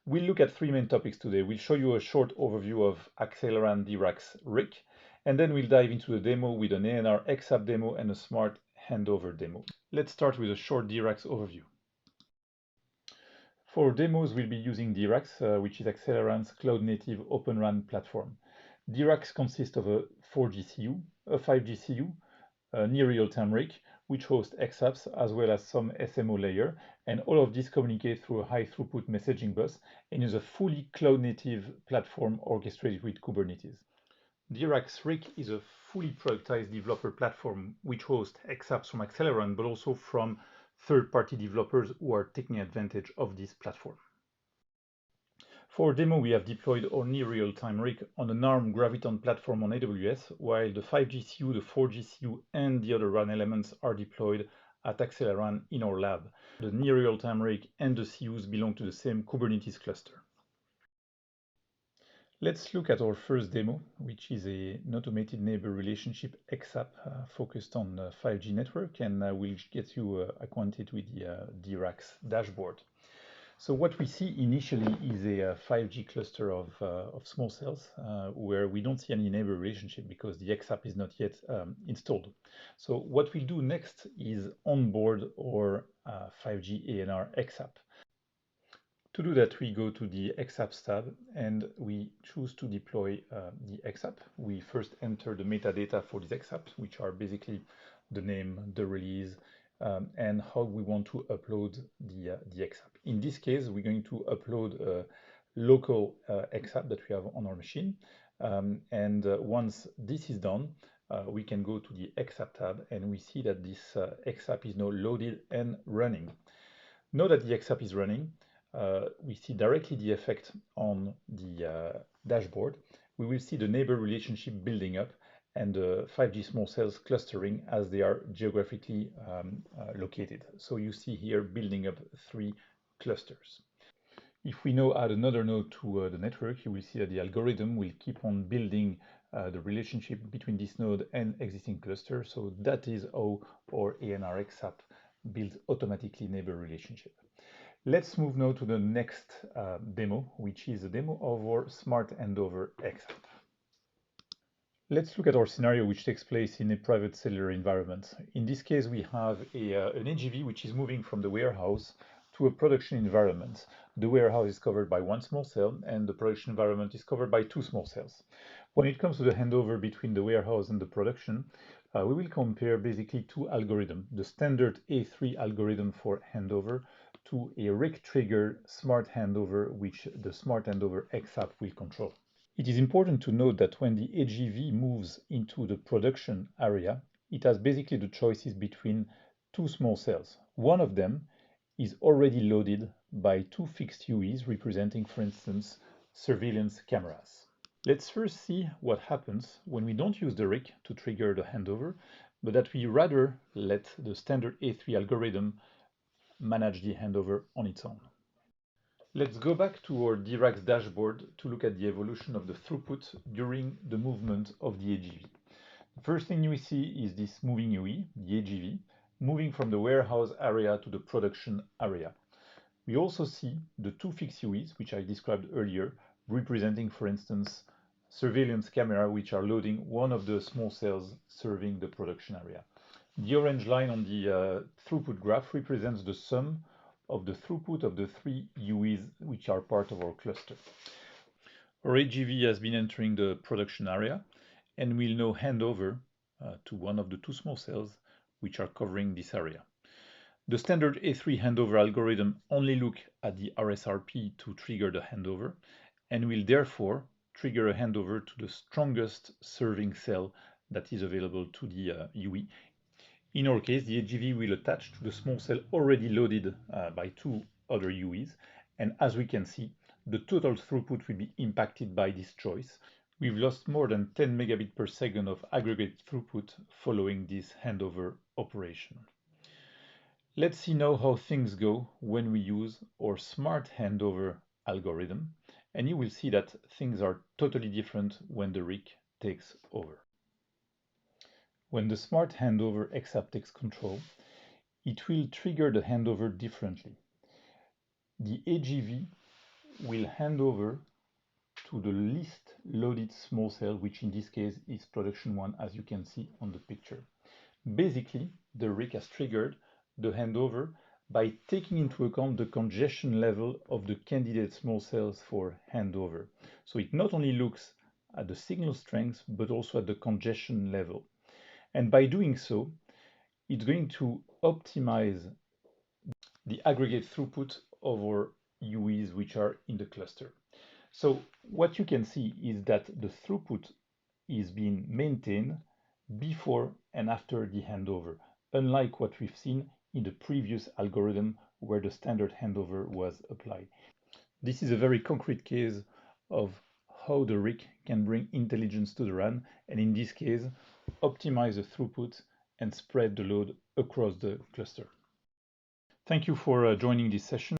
We'll look at three main topics today. We'll show you a short overview of Accelleran DRAX RIC, and then we'll dive into the demo with an ANR XApp demo and a smart handover demo. Let's start with a short DRAX overview. For demos, we'll be using DRAX, which is Accelleran's cloud-native Open RAN platform. DRAX consists of a 4G CU, a 5G CU, a near real-time RIC, which hosts XApps as well as some SMO layer, and all of this communicates through a high-throughput messaging bus and is a fully cloud-native platform orchestrated with Kubernetes. DRAX RIC is a fully productized developer platform which hosts XApps from Accelleran, but also from third-party developers who are taking advantage of this platform. For demo, we have deployed our near real-time RIC on an ARM Graviton platform on AWS, while the 5G CU, the 4G CU, and the other RAN elements are deployed at Accelleran in our lab. The near real-time RIC and the CUs belong to the same Kubernetes cluster. Let's look at our first demo, which is an automated neighbor relationship XApp focused on 5G network, and we'll get you acquainted with the DRAX dashboard. So what we see initially is a 5G cluster of small cells where we don't see any neighbor relationship because the XApp is not yet installed. So what we'll do next is onboard our 5G ANR XApp. To do that, we go to the XApps tab and we choose to deploy the XApp. We first enter the metadata for these XApps, which are basically the name, the release, and how we want to upload the XApp. In this case, we're going to upload a local XApp that we have on our machine. Once this is done, we can go to the XApp tab and we see that this XApp is now loaded and running. Now that the XApp is running, we see directly the effect on the dashboard. We will see the neighbor relationship building up and the 5G small cells clustering as they are geographically located. So you see here building up 3 clusters. If we now add another node to the network, you will see that the algorithm will keep on building the relationship between this node and existing cluster. So that is how our ANR XApp builds automatically neighbor relationship. Let's move now to the next demo, which is a demo of our smart handover XApp. Let's look at our scenario, which takes place in a private cellular environment. In this case, we have an AGV which is moving from the warehouse to a production environment. The warehouse is covered by 1 small cell and the production environment is covered by 2 small cells. When it comes to the handover between the warehouse and the production, we will compare basically 2 algorithms, the standard A3 algorithm for handover to a RIC-triggered smart handover, which the smart handover XApp will control. It is important to note that when the AGV moves into the production area, it has basically the choices between 2 small cells. One of them is already loaded by 2 fixed UEs representing, for instance, surveillance cameras. Let's first see what happens when we don't use the RIC to trigger the handover, but that we rather let the standard A3 algorithm manage the handover on its own. Let's go back to our DRAX dashboard to look at the evolution of the throughput during the movement of the AGV. The first thing we see is this moving UE, the AGV, moving from the warehouse area to the production area. We also see the 2 fixed UEs, which I described earlier, representing, for instance, surveillance camera, which are loading one of the small cells serving the production area. The orange line on the throughput graph represents the sum of the throughput of the 3 UEs which are part of our cluster. Our AGV has been entering the production area and will now hand over to one of the 2 small cells which are covering this area. The standard A3 handover algorithm only looks at the RSRP to trigger the handover and will therefore trigger a handover to the strongest serving cell that is available to the UE. In our case, the AGV will attach to the small cell already loaded by 2 other UEs, and as we can see, the total throughput will be impacted by this choice. We've lost more than 10 megabits per second of aggregate throughput following this handover operation. Let's see now how things go when we use our smart handover algorithm, and you will see that things are totally different when the RIC takes over. When the smart handover XApp takes control, it will trigger the handover differently. The AGV will hand over to the least loaded small cell, which in this case is production 1, as you can see on the picture. Basically, the RIC has triggered the handover by taking into account the congestion level of the candidate small cells for handover. So it not only looks at the signal strength, but also at the congestion level. And by doing so, it's going to optimize the aggregate throughput of our UEs which are in the cluster. So what you can see is that the throughput is being maintained before and after the handover, unlike what we've seen in the previous algorithm where the standard handover was applied. This is a very concrete case of how the RIC can bring intelligence to the RAN, and in this case, optimize the throughput and spread the load across the cluster. Thank you for joining this session.